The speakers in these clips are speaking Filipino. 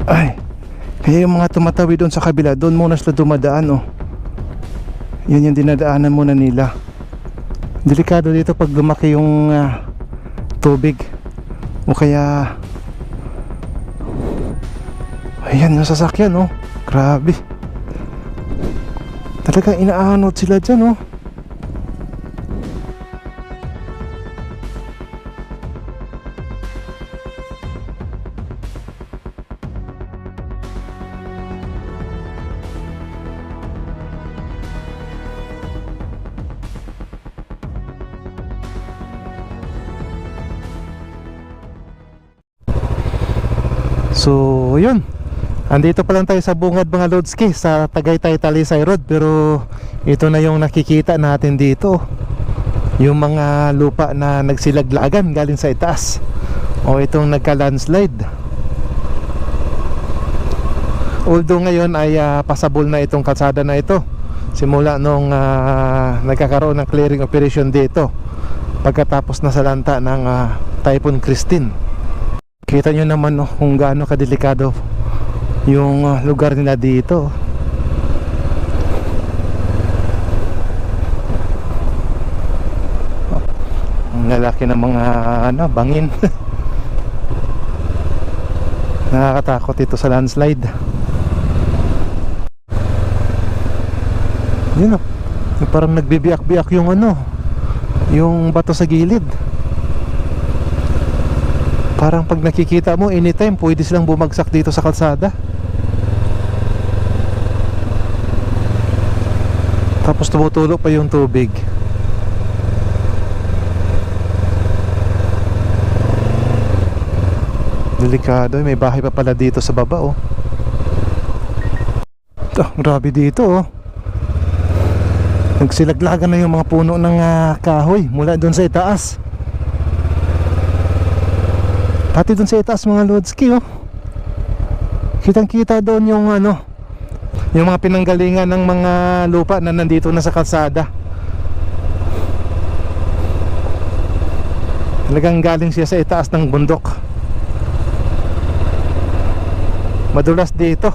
Ay, kaya yung mga tumatawid doon sa kabila, doon muna sila dumadaan, oh. Yan yung dinadaanan muna nila. Delikado dito pag lumaki yung tubig. O kaya ayan yung sasakyan, oh. Grabe. Talagang inaanod sila dyan, oh. So, yun. Andito pa lang tayo sa bungad mga Lodski, sa Tagaytay Talisay Road. Pero ito na yung nakikita natin dito, yung mga lupa na nagsilaglagan galing sa itaas, o itong nagka-landslide. Although ngayon ay pasabol na itong kalsada na ito simula nung nagkakaroon ng clearing operation dito pagkatapos na salanta ng Typhoon Christine. Kita nyo naman, oh, kung gaano kadelikado yung lugar nila dito. Ang lalaki ng mga bangin. Nakakatakot ito sa landslide. Yun, oh, parang nagbibiyak-biyak yung yung bato sa gilid. Parang pag nakikita mo, anytime pwede silang bumagsak dito sa kalsada. Tapos tumutulo pa yung tubig. Delikado. May bahay pa pala dito sa baba, oh. Grabe dito, oh. Nagsilaglagan na yung mga puno ng kahoy mula doon sa itaas. Pati dun sa itaas mga Lodski, oh. Kitang kita doon yung yung mga pinanggalingan ng mga lupa na nandito na sa kalsada. Talagang galing siya sa itaas ng bundok. Madulas dito.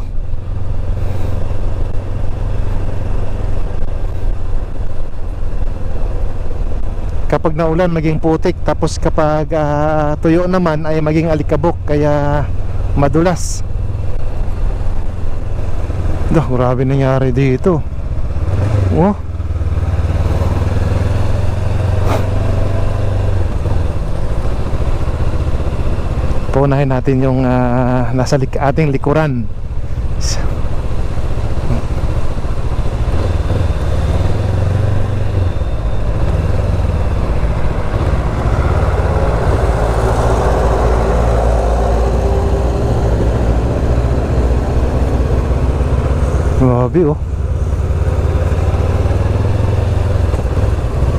Kapag naulan maging putik, tapos kapag tuyo naman ay maging alikabok, kaya madulas. Grabe nangyari dito, oh. Paunahin natin yung nasa ating likuran. Grabe, oh.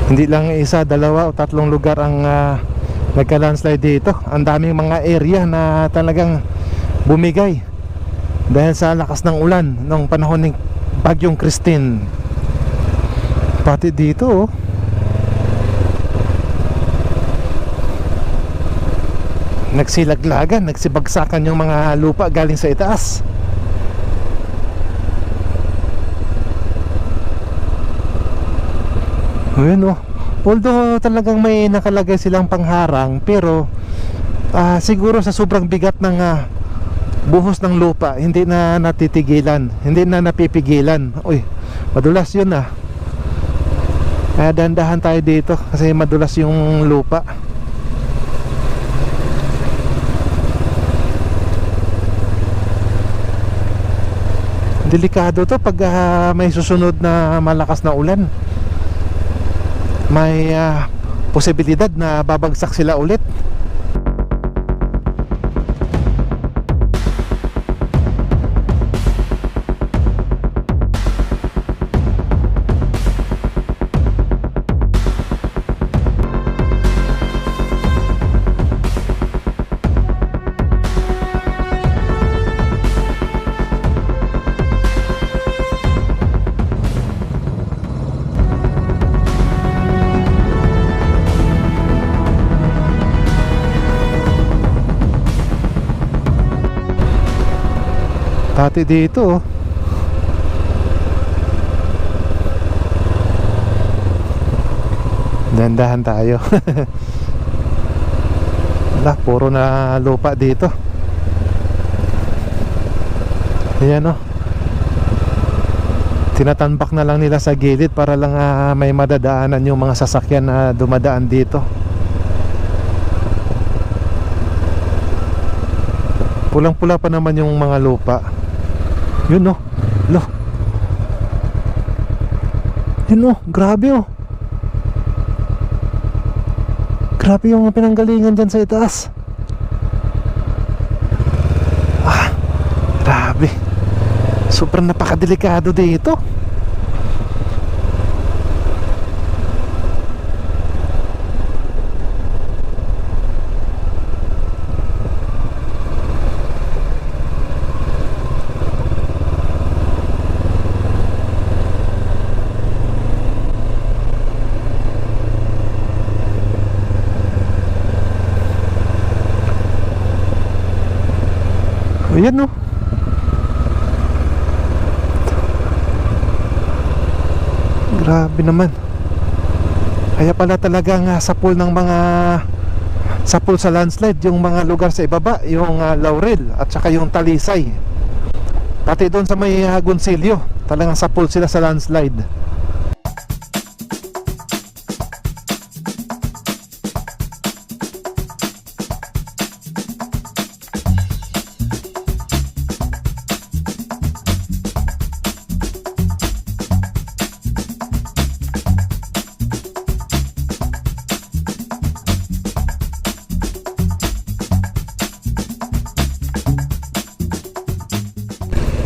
Hindi lang isa, dalawa o tatlong lugar ang nagka-landslide dito. Ang daming mga area na talagang bumigay dahil sa lakas ng ulan nung panahon ng Bagyong Christine. Pati dito, oh. Nagsilaglagan, nagsibagsakan yung mga lupa galing sa itaas. Ayun, oh. Although talagang may nakalagay silang pangharang, pero siguro sa sobrang bigat ng buhos ng lupa, hindi na natitigilan, hindi na napipigilan. Uy, madulas yun, dahan-dahan tayo dito kasi madulas yung lupa. Delikado to pag may susunod na malakas na ulan. May posibilidad na babagsak sila ulit. Pati dito oh. Dandahan tayo. Wala, puro na lupa dito. Ayan oh. Tinatambak na lang nila sa gilid para lang may madadaanan yung mga sasakyan na dumadaan dito. Pulang-pula pa naman yung mga lupa. Yun oh. Lo. Yun oh, grabe oh. Grabe yung pinanggalingan dyan sa itaas. Grabe. Sobrang napakadelikado dito. Ayan no. Grabe naman. Kaya pala talagang sapul ng mga sapul sa landslide yung mga lugar sa ibaba, yung Laurel at saka yung Talisay. Pati doon sa may Agoncillo, talagang sapul sila sa landslide.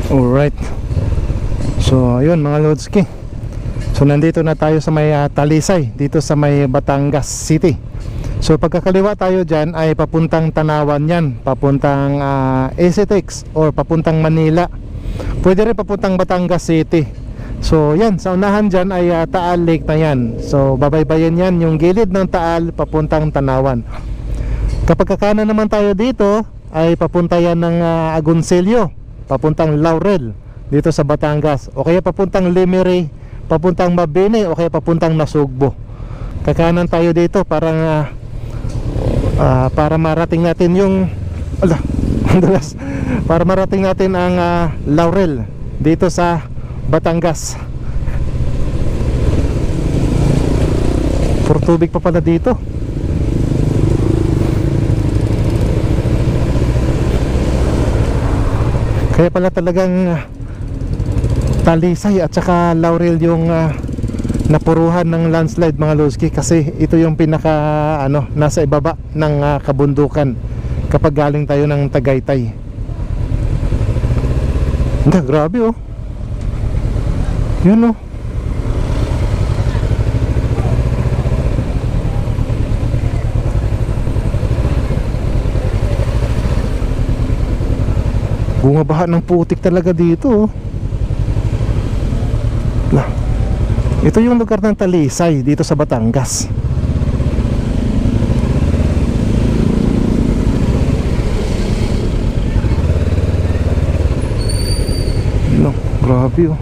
Alright. So ayun mga Lodski. So nandito na tayo sa may Talisay, dito sa may Batangas City. So pagkakaliwa tayo dyan ay papuntang Tanawan yan, papuntang ECTEX or papuntang Manila. Pwede rin papuntang Batangas City. So yan, sa unahan dyan ay Taal Lake na yan. So babaybayin yan yung gilid ng Taal papuntang Tanawan. Kapag kakanan naman tayo dito ay papunta yan ng Agoncillo, papuntang Laurel dito sa Batangas, o kaya papuntang Lemery, papuntang Mabini, o kaya papuntang Nasugbo. Kakanan tayo dito para marating natin yung para marating natin ang Laurel dito sa Batangas. Puro tubig pa pala dito. Kaya pala talagang Talisay at saka Laurel yung napuruhan ng landslide mga Lodski, kasi ito yung pinaka nasa ibaba ng kabundukan kapag galing tayo ng Tagaytay. Hindi, grabe oh. Yun oh. Bumabaha ng putik talaga dito oh. Ito yung lugar ng Talisay dito sa Batangas. No, grabe oh.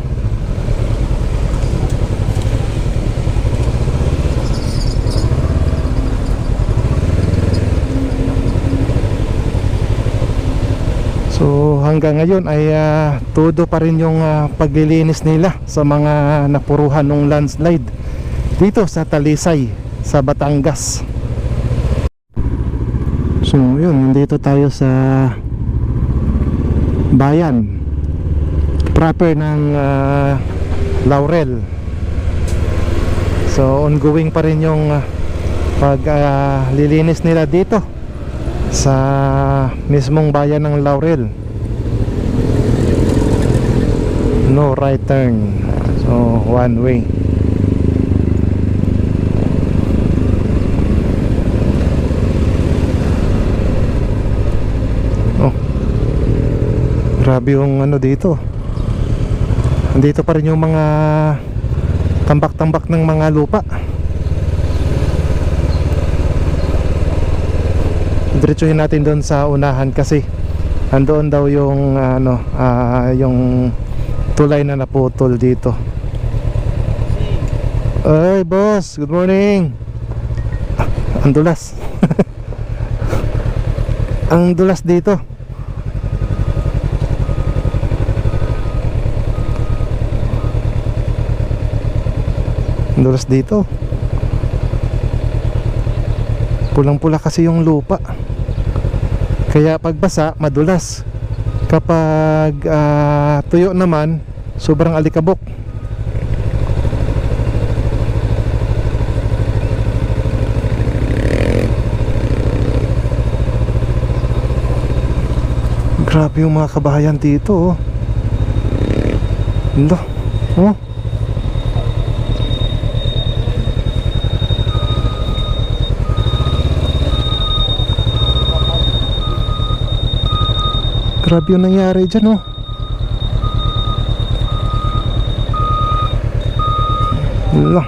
So hanggang ngayon ay todo pa rin yung paglilinis nila sa mga napuruhan ng landslide dito sa Talisay sa Batangas. So yun, nandito tayo sa bayan proper ng Laurel. So ongoing pa rin yung paglilinis nila dito sa mismong bayan ng Laurel. No right turn, so one way. Oh, grabe yung dito. Andito pa rin yung mga tambak-tambak ng mga lupa. Diretsuhin natin doon sa unahan kasi Andoon daw yung yung tulay na naputol dito. Ay boss, good morning. Ang dulas. Ang dulas dito. Ang dulas dito. Pulang-pula kasi yung lupa. Kaya pagbasa, madulas. Kapag tuyo naman, sobrang alikabok. Grabe yung mga kabahayan dito, oh. Hala, oh. Grabe yung nangyari dyan, oh. Hala.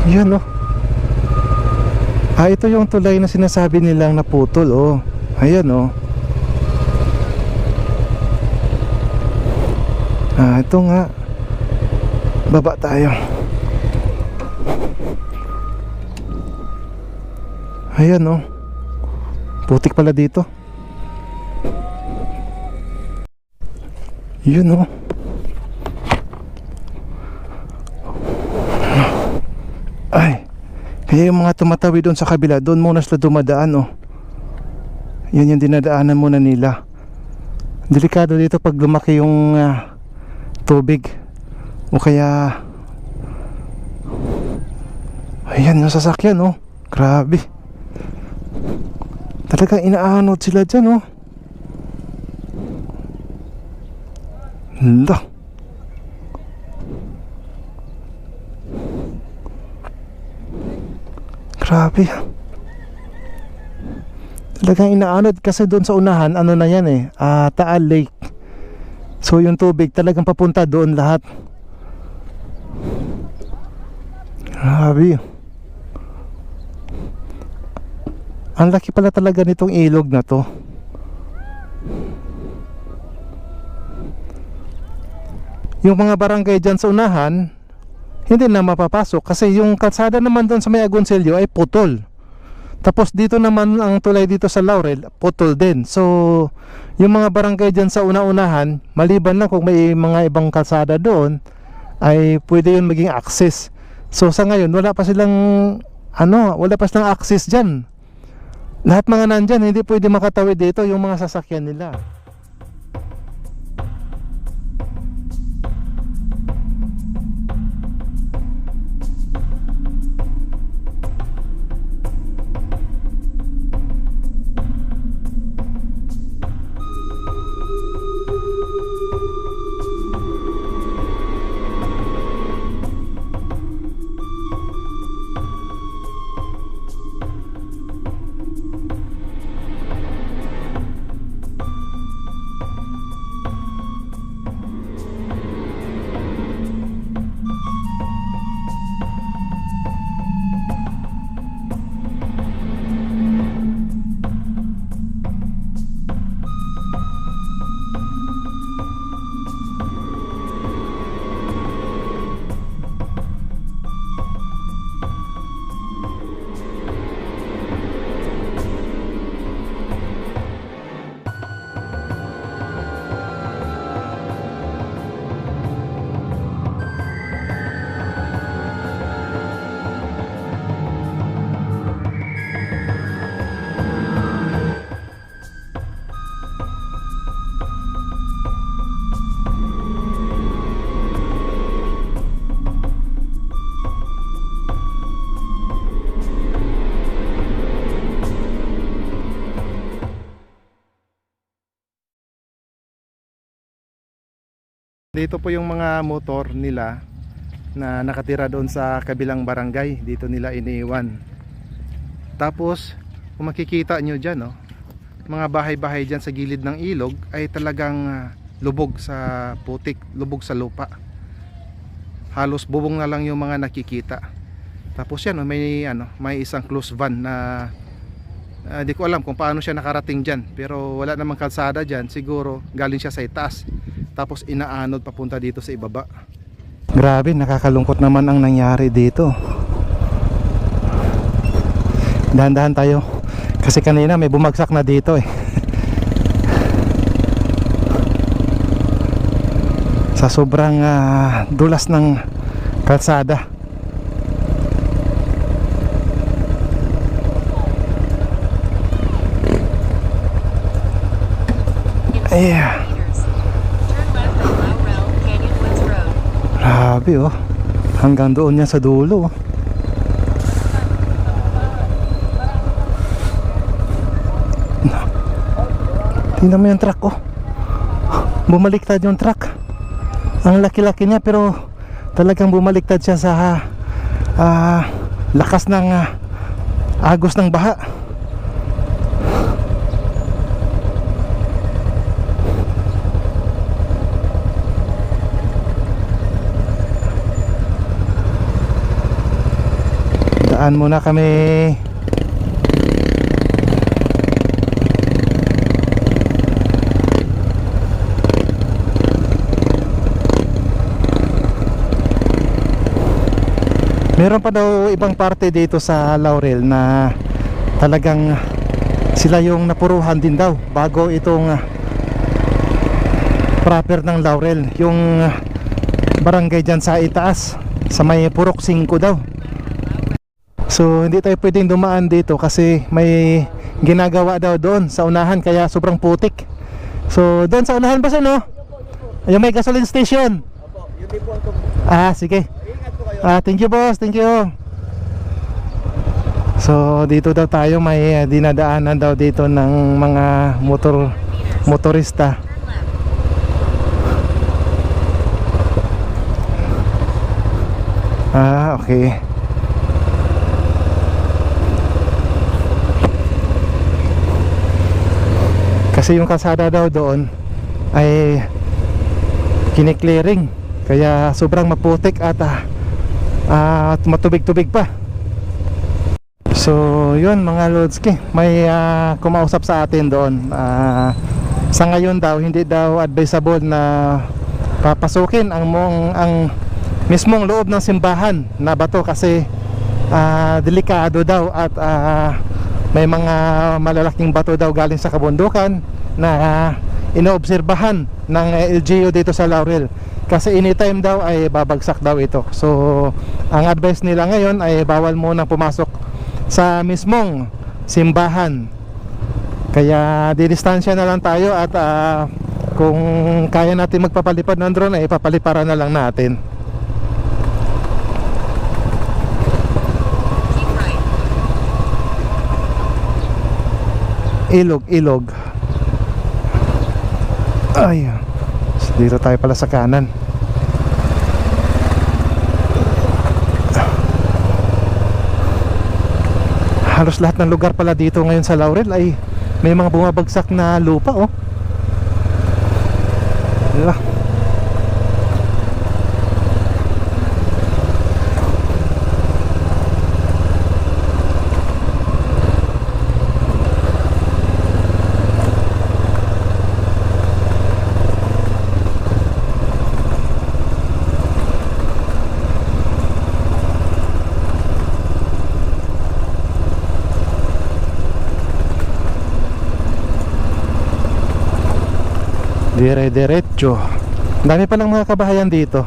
Yan, oh. Ito yung tulay na sinasabi nilang naputol, oh. Ayan, oh. Ito nga. Baba tayo. Ayan, oh. Putik pala dito. Yun, oh. Ay, kaya yung mga tumatawid doon sa kabila, doon muna sila dumadaan, oh. Yan yung dinadaanan muna nila. Delikado dito pag lumaki yung tubig. O kaya ayan yung sasakyan, oh. Grabe. Talagang inaanod sila dyan, oh. Hala. Grabe. Talagang inaanod kasi doon sa unahan, ano na yan, eh, Taal Lake. So yung tubig talagang papunta doon lahat. Grabe. Ang laki pala talaga nitong ilog na to. Yung mga barangay dyan sa unahan, hindi na mapapasok kasi yung kalsada naman doon sa may Agoncillo ay putol. Tapos dito naman ang tulay dito sa Laurel, putol din. So yung mga barangay dyan sa una-unahan, maliban na kung may mga ibang kalsada doon, ay pwede yun maging access. So sa ngayon wala pa silang wala pa silang access dyan. Lahat mga nandyan hindi pwede makatawid dito yung mga sasakyan nila. Dito po yung mga motor nila na nakatira doon sa kabilang barangay. Dito nila iniiwan. Tapos kung makikita nyo dyan, mga bahay-bahay dyan sa gilid ng ilog ay talagang lubog sa putik, lubog sa lupa. Halos bubong na lang yung mga nakikita. Tapos yan, may isang close van na di ko alam kung paano siya nakarating dyan, pero wala namang kalsada dyan. Siguro galing siya sa itaas tapos inaanod papunta dito sa ibaba. Grabe, nakakalungkot naman ang nangyari dito. Dahan-dahan tayo kasi kanina may bumagsak na dito eh. Sa sobrang dulas ng kalsada. Yeah. Grabe oh. Hanggang doon niya sa dulo oh. Tingnan mo yung truck oh. Bumaliktad yung truck. Ang laki-laki niya pero talagang bumaliktad siya sa lakas ng agos ng baha. Daan muna kami. Meron pa daw ibang parte dito sa Laurel na talagang sila yung napuruhan din daw bago itong proper ng Laurel, yung barangay dyan sa itaas sa may Purok 5 daw. So hindi tayo pwedeng dumaan dito kasi may ginagawa daw doon sa unahan kaya sobrang putik. So doon sa unahan ba siya no? Yung may gasoline station. Sige. Thank you boss, thank you. So dito daw tayo may dinadaanan daw dito ng mga motorista. Okay. Kasi yung kalsada daw doon ay kiniklearing kaya sobrang maputik at matubig-tubig pa. So yun mga Lodski, may kumausap sa atin doon. Sa ngayon daw hindi daw advisable na papasukin ang mismong loob ng simbahan na bato kasi delikado daw at may mga malalaking bato daw galing sa kabundukan na inoobserbahan ng LGU dito sa Laurel. Kasi anytime daw ay babagsak daw ito. So ang advice nila ngayon ay bawal muna pumasok sa mismong simbahan. Kaya didistansya na lang tayo at kung kaya natin magpapalipad ng drone ay papaliparan na lang natin. Ilog. Ay, dito tayo pala sa kanan. Halos lahat ng lugar pala dito ngayon sa Laurel ay may mga bumabagsak na lupa oh. Diba? Dire-diretso. Dami pa ng mga kabahayan dito.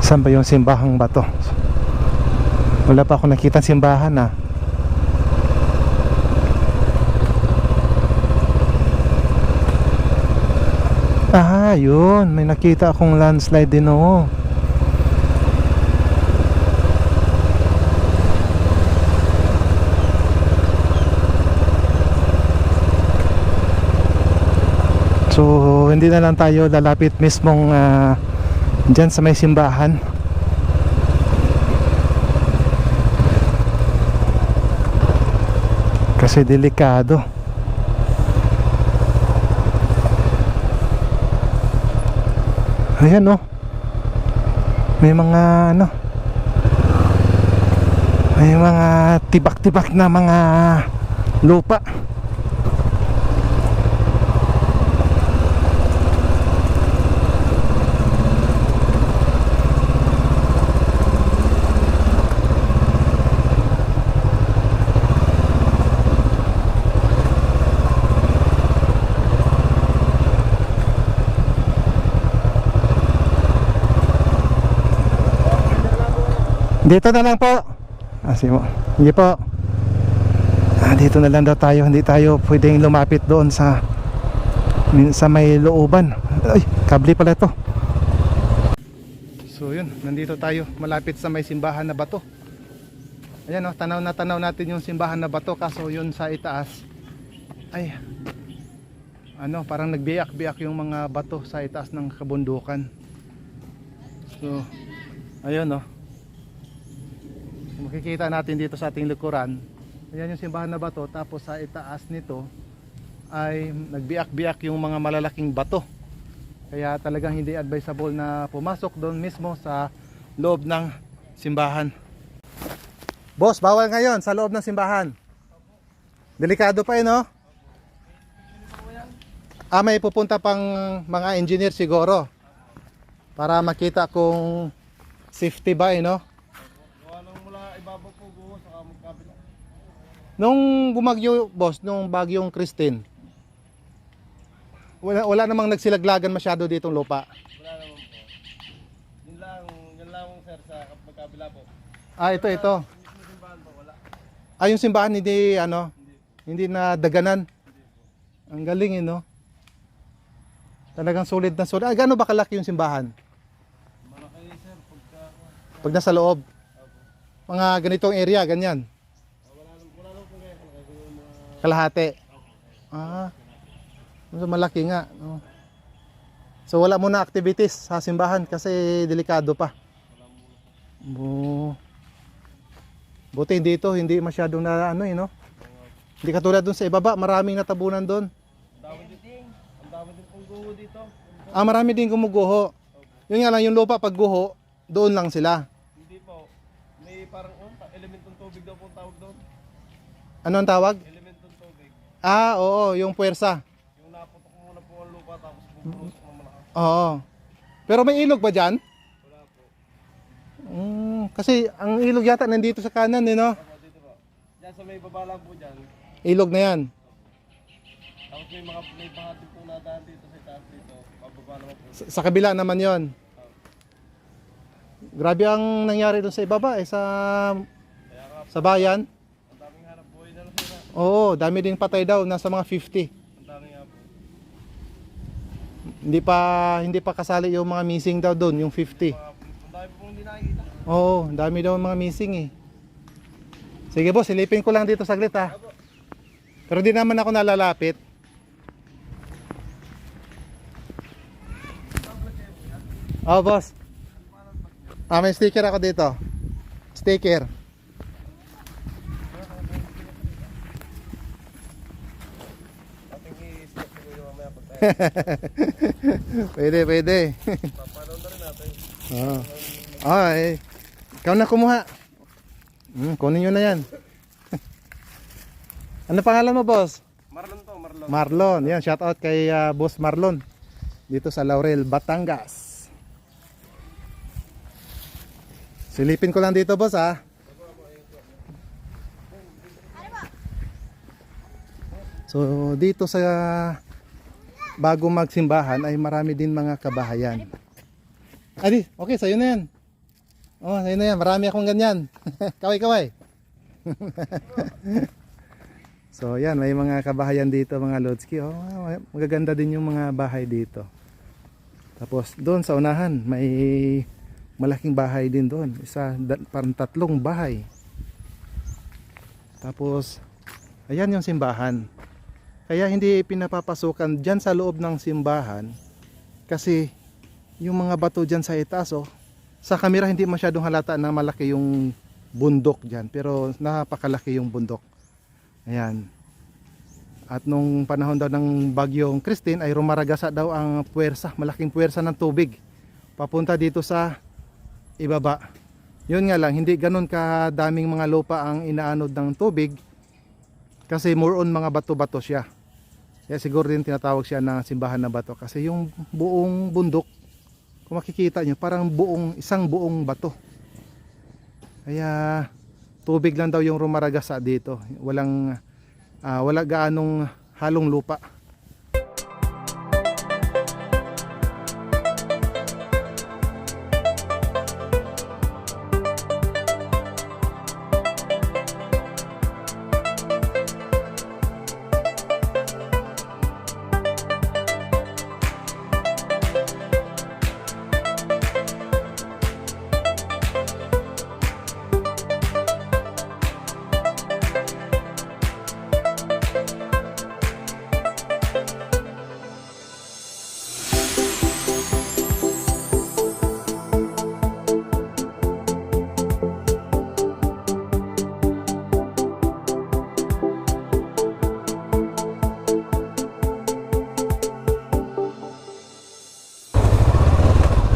Saan ba yung simbahang bato? Wala pa ako nakita simbahan yun. May nakita akong landslide din oh. So hindi na lang tayo lalapit mismong Diyan sa may simbahan. Kasi delikado. Ayan oh. May mga ano, may mga tibak-tibak na mga lupa. Dito na lang po. Hindi po. Dito na lang daw tayo. Hindi tayo pwedeng lumapit doon sa may looban. Ay, kable pala ito. So yun, nandito tayo malapit sa may simbahan na bato. Ayan oh, tanaw natin yung simbahan na bato. Kaso yun sa itaas, ay ano, parang nagbiyak-biyak yung mga bato sa itaas ng kabundukan. So ayun oh, makikita natin dito sa ating likuran. Ayan yung simbahan na bato. Tapos sa itaas nito ay nagbiak-biak yung mga malalaking bato. Kaya talagang hindi advisable na pumasok doon mismo sa loob ng simbahan. Boss, bawal ngayon sa loob ng simbahan. Delikado pa no? May pupunta pang mga engineer siguro para makita kung safety ba no? Nung bumagyo, boss, nung bagyong Christine, wala namang nagsilaglagan masyado ditong lupa. Wala naman po. Yun lang sir sa magkabila po. Ito. Yung simbahan po, wala. Yung simbahan hindi na daganan. Ang galing no? Talagang solid na solid. Gaano ba kalaki yung simbahan? Malaki sir, Pag nasa loob? Mga ganitong area, ganyan. wala naman po kaya kalaki yung mga... Kalahati. So malaki nga, no? So wala muna activities sa simbahan kasi delikado pa. Buti dito hindi masyadong na no? Hindi katulad dun sa ibaba, maraming natabunan doon. Ang dami din pong guho dito. Marami din gumuguho. Yun nga lang, yung lupa pag guho, doon lang sila. Hindi po. May parang elementong tubig daw po tawag doon. Ano ang tawag? Elementong tubig. Oo, yung puwersa. Yung naputok muna po ang lupa tapos bubusok ng malakas. Oo. Pero may ilog ba dyan? Wala po. Kasi ang ilog yata nandito sa kanan, no? Ako dito po. Diyan sa may baba lang po dyan. Ilog na yan. Tapos may pangatin po na daan dito sa taas dito. Pababa naman po. Sa kabila naman yon. Grabe ang nangyari doon sa ibaba sa bayan. Ang daming hanap buhay na sila. Oo, dami din patay daw, nasa mga 50. Ang daming nga po. Hindi pa kasali yung mga missing daw doon, yung 50. Ang dami pong hindi nakikita. Oo, dami daw mga missing Sige boss, silipin ko lang dito saglit Pero di naman ako nalalapit. Boss. May sticker ako dito. Sticker. Ating i-stop ko yung mamaya pag tayo. Pwede. Papanood na rin natin. Ikaw na kumuha. Kunin nyo na yan. Ano pangalan mo, boss? Marlon to, Marlon. Marlon. Yan, shout out kay boss Marlon. Dito sa Laurel, Batangas. Silipin ko lang dito, boss, So, dito sa bago magsimbahan ay marami din mga kabahayan. Okay, sa'yo na yan. Sa'yo na yan. Marami akong ganyan. Kaway. So, yan. May mga kabahayan dito, mga Lodski. Magaganda din yung mga bahay dito. Tapos, doon sa unahan, may malaking bahay din doon. Parang 3 bahay. Tapos, ayan yung simbahan. Kaya hindi pinapapasukan dyan sa loob ng simbahan kasi yung mga bato dyan sa itaas, oh. Sa camera hindi masyadong halata na malaki yung bundok dyan, pero napakalaki yung bundok. Ayan. At nung panahon daw ng bagyong Christine ay rumaragasa daw ang puwersa, malaking puwersa ng tubig papunta dito sa ibaba. Yun nga lang, hindi ganun kadaming mga lupa ang inaanod ng tubig kasi more on mga bato-bato siya. Kaya siguro din tinatawag siya na simbahan na bato kasi yung buong bundok, kung makikita nyo, parang isang buong bato. Kaya tubig lang daw yung rumaragasa dito. Wala gaanong halong lupa.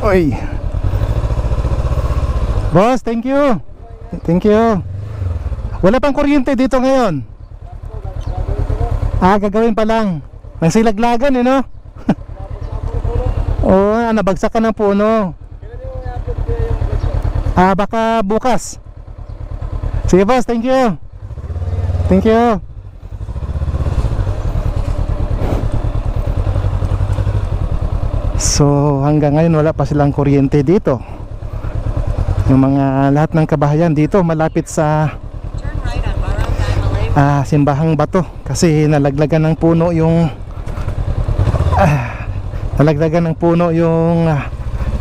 Oy. Boss, thank you. Thank you. Wala pang kuryente dito ngayon. Gagawin pa lang. Nagsilaglagan eh, no? Oo, nabagsak ka ng puno. Baka bukas. Sige boss, thank you. Thank you. So hanggang ngayon wala pa silang kuryente dito. Yung mga lahat ng kabahayan dito malapit sa simbahang bato kasi nalaglagan ng puno yung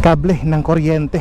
kable ng kuryente.